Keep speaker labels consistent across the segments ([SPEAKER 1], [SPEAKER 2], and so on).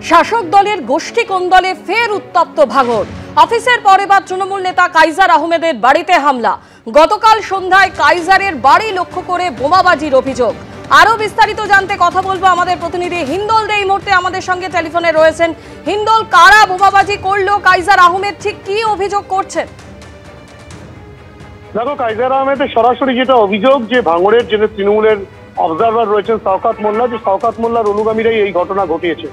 [SPEAKER 1] শাসক দলের গোষ্ঠী কোন্দলে ফের উত্তপ্ত ভাঙড়। অফিসের পর এবার তৃণমূল নেতা কাইজার আহমেদের বাড়িতে হামলা। গতকাল সন্ধ্যায় কাইজারের বাড়ি লক্ষ্য করে বোমাবাজির অভিযোগ। আরো বিস্তারিত জানতে কথা বলবো আমাদের প্রতিনিধি হিন্দল দে এই মুহূর্তে আমাদের সঙ্গে টেলিফোনে রয়েছেন। হিন্দল, কারা বোমাবাজি করলো, কাইজার আহমেদ ঠিক কি অভিযোগ করছেন?
[SPEAKER 2] দেখো, কাইজার আহমেদের সরাসরি যেটা অভিযোগ যে ভাঙড়ের যে তৃণমূলের অবজারভার রয়েছেন শওকত মোল্লা, যে শওকত মোল্লার অনুগামীরাই এই ঘটনা ঘটিয়েছে।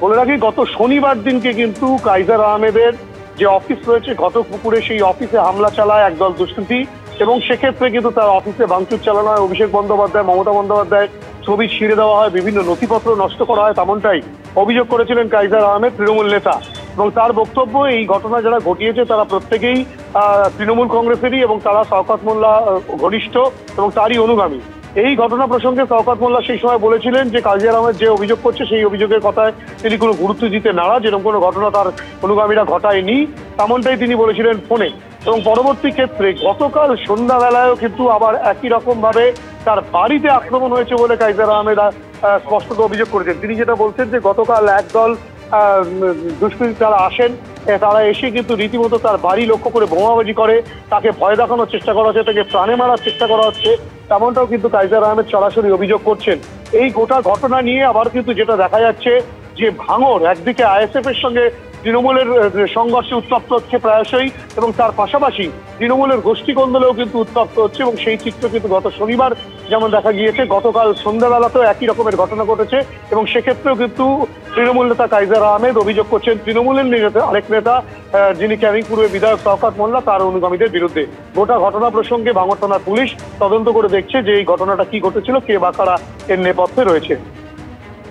[SPEAKER 2] বলে রাখি, গত শনিবার দিনকে কিন্তু কাইজার আহমেদের যে অফিস রয়েছে ঘটকপুকুরে, সেই অফিসে হামলা চালায় একদল দুষ্কৃতী এবং সেক্ষেত্রে কিন্তু তার অফিসে ভাঙচুর চালানো হয়। অভিষেক বন্দ্যোপাধ্যায়, মমতা বন্দ্যোপাধ্যায় ছবি ছিঁড়ে দেওয়া হয়, বিভিন্ন নথিপত্র নষ্ট করা হয়, তেমনটাই অভিযোগ করেছিলেন কাইজার আহমেদ, তৃণমূল নেতা। এবং তার বক্তব্য, এই ঘটনা যারা ঘটিয়েছে তারা প্রত্যেকেই তৃণমূল কংগ্রেসেরই এবং তারা শওকত মোল্লা ঘনিষ্ঠ এবং তারই অনুগামী। এই ঘটনা প্রসঙ্গে শওকত মোল্লা সেই সময় বলেছিলেন যে কাইজার আহমেদ যে অভিযোগ করছে সেই অভিযোগের কথায় তিনি কোনো গুরুত্ব দিতে নারাজ, এরকম কোনো ঘটনা তার অনুগামীরা ঘটায়নি, তেমনটাই তিনি বলেছিলেন ফোনে। এবং পরবর্তী ক্ষেত্রে গতকাল সন্ধ্যাবেলায়ও কিন্তু আবার একই রকম ভাবে তার বাড়িতে আক্রমণ হয়েছে বলে কাইজার আহমেদ স্পষ্টত অভিযোগ করেছেন। তিনি যেটা বলছেন যে গতকাল একদল দুষ্কৃতী তারা আসেন, তারা এসে কিন্তু রীতিমতো তার বাড়ি লক্ষ্য করে বোমাবাজি করে, তাকে ভয় দেখানোর চেষ্টা করা হচ্ছে, তাকে প্রাণে মারার চেষ্টা করা হচ্ছে, তেমনটাও কিন্তু কাইজার আহমেদ সরাসরি অভিযোগ করছেন। এই গোটা ঘটনা নিয়ে আবার কিন্তু যেটা দেখা যাচ্ছে যে ভাঙড় একদিকে আইএসএফ এর সঙ্গে তৃণমূলের সংঘর্ষে উত্তপ্ত হচ্ছে প্রায়শই, এবং তার পাশাপাশি তৃণমূলের গোষ্ঠী কোন্দলেও কিন্তু উত্তপ্ত হচ্ছে। এবং সেই চিত্র কিন্তু গত শনিবার যেমন দেখা গিয়েছে, গতকাল সন্ধ্যাবেলাতেও একই রকমের ঘটনা ঘটেছে। এবং সেক্ষেত্রেও কিন্তু তৃণমূল নেতা কাইজার আহমেদ অভিযোগ করছেন তৃণমূলের আরেক নেতা, যিনি ক্যানিং পূর্বের বিধায়ক শওকত মোল্লা, তার অনুগামীদের বিরুদ্ধে। গোটা ঘটনা প্রসঙ্গে ভাঙড় থানার পুলিশ তদন্ত করে দেখছে যে এই ঘটনাটা কি ঘটেছিল, কে বা কারা এর নেপথ্যে রয়েছে।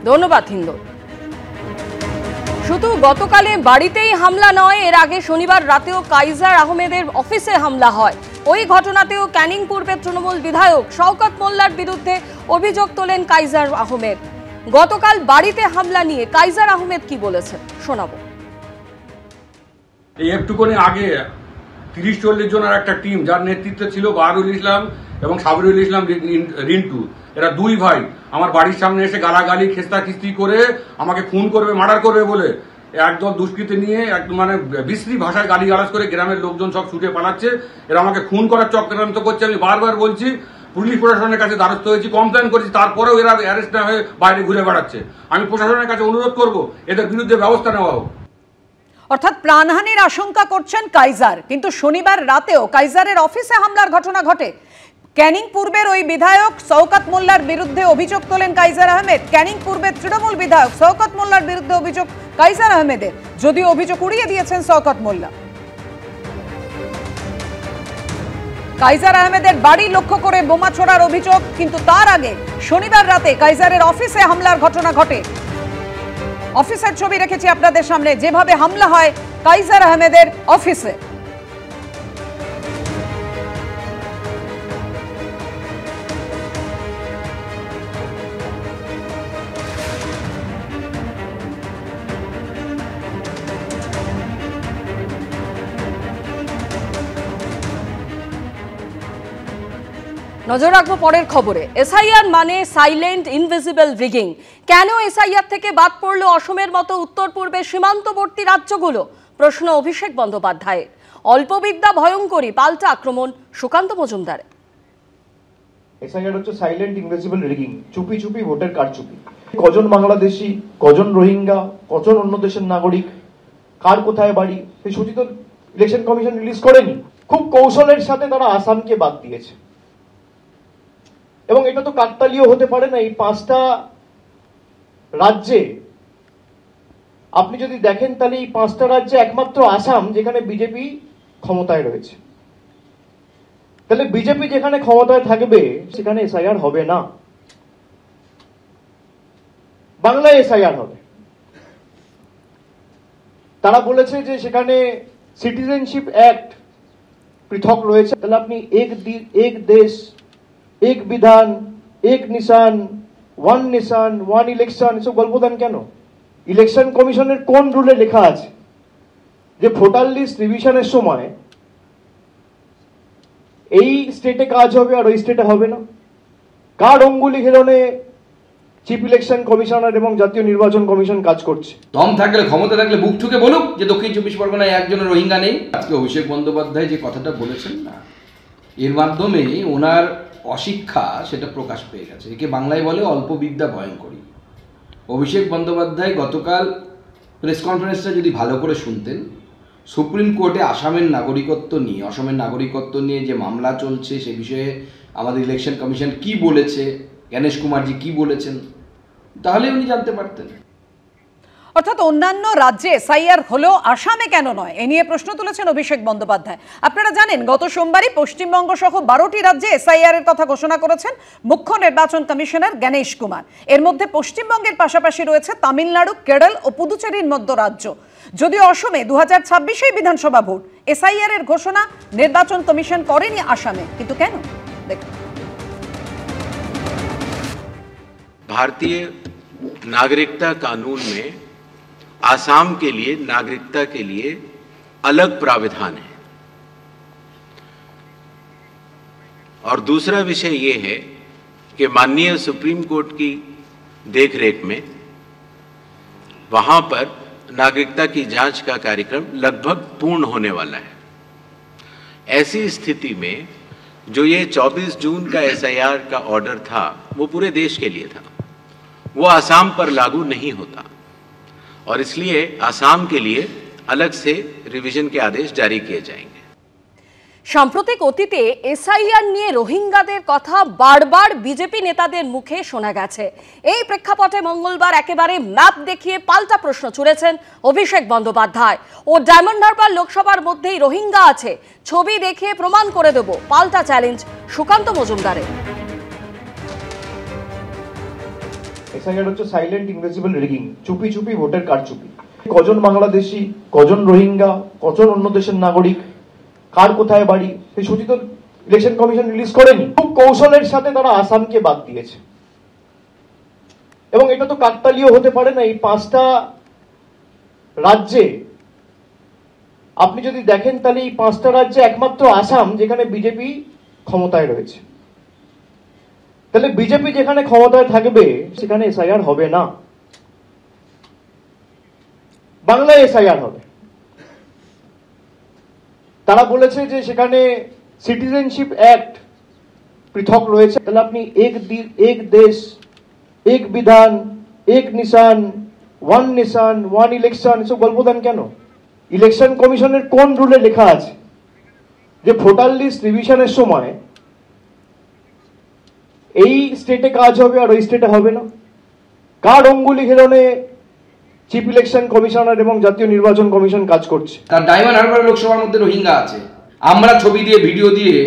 [SPEAKER 1] ধন্যবাদ হিন্দল। শুধু গতকালে বাড়িতেই হামলা নয়, এর আগে শনিবার রাতেও কাইজার আহমেদের অফিসে হামলা হয়। ওই ঘটনাতেও ক্যানিং পূর্বের তৃণমূল বিধায়ক শওকত মোল্লার বিরুদ্ধে অভিযোগ তোলেন কাইজার আহমেদ। গতকাল বাড়িতে হামলা নিয়ে কাইজার আহমেদ কি বলেছেন শোনাবো।
[SPEAKER 3] এই একটুখানি আগে 30-40 জনের একটা টিম, যার নেতৃত্বে ছিল বাহারুল ইসলাম এবং সাবিরুল ইসলাম রিন্টু, এরা দুই ভাই আমার বাড়ির সামনে এসে গালাগালি খেস্তাখিস্তি করে আমাকে খুন করবে, মার্ডার করবে বলে একদল দুষ্কৃতী নিয়ে মানে বিশ্রী ভাষায় গালিগালাজ করে গ্রামের লোকজন সব ছুটে পালাচ্ছে। এরা আমাকে খুন করার চক্রান্ত করছে। আমি বারবার বলছি, পুলিশ প্রশাসনের কাছে দ্বারস্থ হয়েছি, কমপ্লেন করেছি, তারপরেও এরা অ্যারেস্ট না হয়ে বাইরে ঘুরে বেড়াচ্ছে। আমি প্রশাসনের কাছে অনুরোধ করব এদের বিরুদ্ধে ব্যবস্থা নেওয়া হোক।
[SPEAKER 4] অর্থাৎ প্রাণহানির আশঙ্কা করছেন কাইজার, কিন্তু শনিবার রাতেও কাইজারের অফিসে হামলার ঘটনা ঘটে। ক্যানিং পূর্বের ওই বিধায়ক শওকত মোল্লার বিরুদ্ধে অভিযোগ তোলেন কাইজার আহমেদ। ক্যানিং পূর্বের তৃণমূল বিধায়ক শওকত মোল্লার বিরুদ্ধে অভিযোগ কাইজার আহমেদের, যদিও অভিযোগ উড়িয়ে দিয়েছেন শওকত মোল্লা। কাইজার আহমেদের বাড়ি লক্ষ্য করে বোমা ছোড়ার অভিযোগ, কিন্তু তার আগে শনিবার রাতে কাইজারের অফিসে হামলার ঘটনা ঘটে। অফিসের ছবি রেখেছি আপনাদের সামনে, যেভাবে হামলা হয় কাইজার আহমেদের অফিসে।
[SPEAKER 1] নজর রাখবো পরের খবরে। এসআইআর মানে সাইলেন্ট ইনভিজিবল রিগিং। কেন এসআইআর থেকে বাদ পড়লো অসমের মতো উত্তর পূর্বের সীমান্তবর্তী রাজ্যগুলো? প্রশ্ন অভিষেক বন্দ্যোপাধ্যায়ের। অল্পবিদ্যা ভয়ঙ্করী, পাল্টা আক্রমণ সুকান্ত মজুমদার।
[SPEAKER 5] এসআইআর হচ্ছে সাইলেন্ট ইনভিজিবল রিগিং, চুপি চুপি ভোটের কারচুপি। কজন বাংলাদেশি, কজন রোহিঙ্গা, কজন অন্য দেশের নাগরিক, কার কোথায় বাড়ি, সেই সূচি তো ইলেকশন কমিশন রিলিজ করেনি। খুব কৌশলের সাথে তারা আসামকে বাদ দিয়েছে। এবং এটা তো কাকতালীয় হতে পারে না। এই 5টা রাজ্যে আপনি যদি দেখেন, তাহলে এই 5টা রাজ্যে একমাত্র আসাম যেখানে বিজেপি ক্ষমতায় রয়েছে। তাহলে বিজেপি যেখানে ক্ষমতায় থাকবে সেখানে এসআইআর হবে না, বাংলায় এসআইআর হবে। তারা বলেছে যে সেখানে সিটিজেনশিপ অ্যাক্ট পৃথক রয়েছে। তাহলে আপনি এক দেশ, এক বিধান, এক নিশান, ওয়ান নেশন, ওয়ান ইলেকশন, এসব গল্প দেন কেন? ইলেকশন কমিশনের কোন রুলে লেখা আছে যে ভোটার লিস্ট রিভিশনের সময় এই স্টেটে কাজ হবে আর ওই স্টেটে হবে না? কার অঙ্গুলি হিলনে চিফ ইলেকশন কমিশনার এবং জাতীয় নির্বাচন কমিশন কাজ করছে।
[SPEAKER 6] দম থাকলে, ক্ষমতা থাকলে বুক ঠুকে বলুক যে দক্ষিণ 24 পরগনায় একজনের রোহিঙ্গা নেই। আজকে অভিষেক বন্দ্যোপাধ্যায় যে কথাটা বলেছেন না, এর মাধ্যমে ওনার অশিক্ষা সেটা প্রকাশ পেয়ে গেছে। একে বাংলায় বলে অল্প বিদ্যা ভয়ঙ্করী। অভিষেক বন্দ্যোপাধ্যায় গতকাল প্রেস কনফারেন্সটা যদি ভালো করে শুনতেন, সুপ্রিম কোর্টে অসমের নাগরিকত্ব নিয়ে যে মামলা চলছে সে বিষয়ে আমাদের ইলেকশন কমিশন কি বলেছে, গণেশ কুমারজি কি বলেছেন, তাহলে উনি জানতে পারতেন।
[SPEAKER 4] অর্থাৎ অন্যান্য রাজ্যে এসআইআর হলেও আসামে কেন নয়, এ নিয়ে প্রশ্ন তুলেছেন অভিষেক বন্দ্যোপাধ্যায়। আপনারা জানেন গত সোমবারই পশ্চিমবঙ্গ সহ 12টি রাজ্যে এসআইআর এর কথা ঘোষণা করেছেন মুখ্য নির্বাচন কমিশনার গণেশ কুমার। এর মধ্যে পশ্চিমবঙ্গের পাশাপাশি রয়েছে তামিলনাড়ু, কেরল ও পুদুচেরির মধ্য রাজ্য। যদিও অসমে 2026 বিধানসভা ভোট, এসআইআর এর ঘোষণা নির্বাচন কমিশন করেনি আসামে, কিন্তু কেন দেখুন।
[SPEAKER 7] भारतीय नागरिकता कानून में आसाम के लिए नागरिकता के लिए अलग प्राविधान है और दूसरा विषय यह है कि माननीय सुप्रीम कोर्ट की देखरेख में वहां पर नागरिकता की जांच का कार्यक्रम लगभग पूर्ण होने वाला है। ऐसी स्थिति में जो ये 24 जून का एसआईआर का ऑर्डर था वो पूरे देश के लिए था, वो आसाम पर लागू नहीं होता और इसलिए आसाम के लिए अलग से रिवीजन के आदेश जारी किए जाएंगे।
[SPEAKER 1] সাম্প্রতিক অতীতে এসআইআর নিয়ে রোহিঙ্গাদের কথা বারবার বিজেপি নেতাদের মুখে শোনা গেছে। এই প্রেক্ষাপটে মঙ্গলবার একেবারে ম্যাপ দেখিয়ে পাল্টা প্রশ্ন ছুড়েছেন অভিষেক বন্দ্যোপাধ্যায়। ও ডায়মন্ড হারবার লোকসভার মধ্যেই রোহিঙ্গা আছে, ছবি দেখিয়ে প্রমাণ করে দেব, পাল্টা চ্যালেঞ্জ সুকান্ত মজুমদারের।
[SPEAKER 5] এসআইআর হচ্ছে সাইলেন্ট ইনভিজিবল রিগিং, চুপি চুপি ভোটের কারচুপি। কজন বাংলাদেশি, কজন রোহিঙ্গা, কজন অন্য দেশের নাগরিক, কার কোথায় বাড়ি, সেই সূচি তো ইলেকশন কমিশন রিলিজ করেনি। খুব কৌশলের সাথে তারা আসামকে বাদ দিয়েছে এবং এটা তো কাকতালীয় হতে পারে না। এই 5টা রাজ্যে আপনি যদি দেখেন তাহলে এই 5টা রাজ্যে একমাত্র আসাম যেখানে বিজেপি ক্ষমতায় রয়েছে। তাহলে বিজেপি যেখানে ক্ষমতায় থাকবে সেখানে এসআইআর হবে না, বাংলায় এসআইআর হবে। তারা বলেছে যে সেখানে সিটিজেনশিপ অ্যাক্ট পৃথক রয়েছে। তাহলে আপনি এক দেশ এক বিধান এক নিশান, ওয়ান নেশন ওয়ান ইলেকশন এসব গল্প দেন কেন? ইলেকশন কমিশনের কোন রুলে লেখা আছে যে ভোটার লিস্ট রিভিশনের সময় এই স্টেটে কাজ হবে আর ওই স্টেটে হবে না? কার অঙ্গুলি হেলনে চিফ ইলেকশন কমিশনার এবং জাতীয় নির্বাচন কমিশন কাজ করছে?
[SPEAKER 6] তার ডায়মন্ড হারবার লোকসভার মধ্যে রোহিঙ্গা আছে। আমরা ছবি দিয়ে, ভিডিও দিয়ে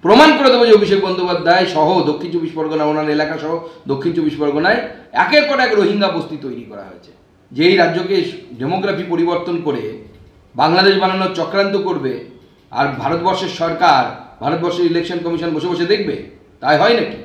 [SPEAKER 6] প্রমাণ করে দেবো যে অভিষেক বন্দ্যোপাধ্যায় সহ দক্ষিণ 24 পরগনা, ওনার এলাকা সহ দক্ষিণ 24 পরগনায় একের পর এক রোহিঙ্গা বস্তি তৈরি করা হয়েছে। যেই রাজ্যকে ডেমোগ্রাফি পরিবর্তন করে বাংলাদেশ বানানোর চক্রান্ত করবে আর ভারতবর্ষের সরকার, ভারতবর্ষের ইলেকশন কমিশন বসে বসে দেখবে, তাই হয় নাকি?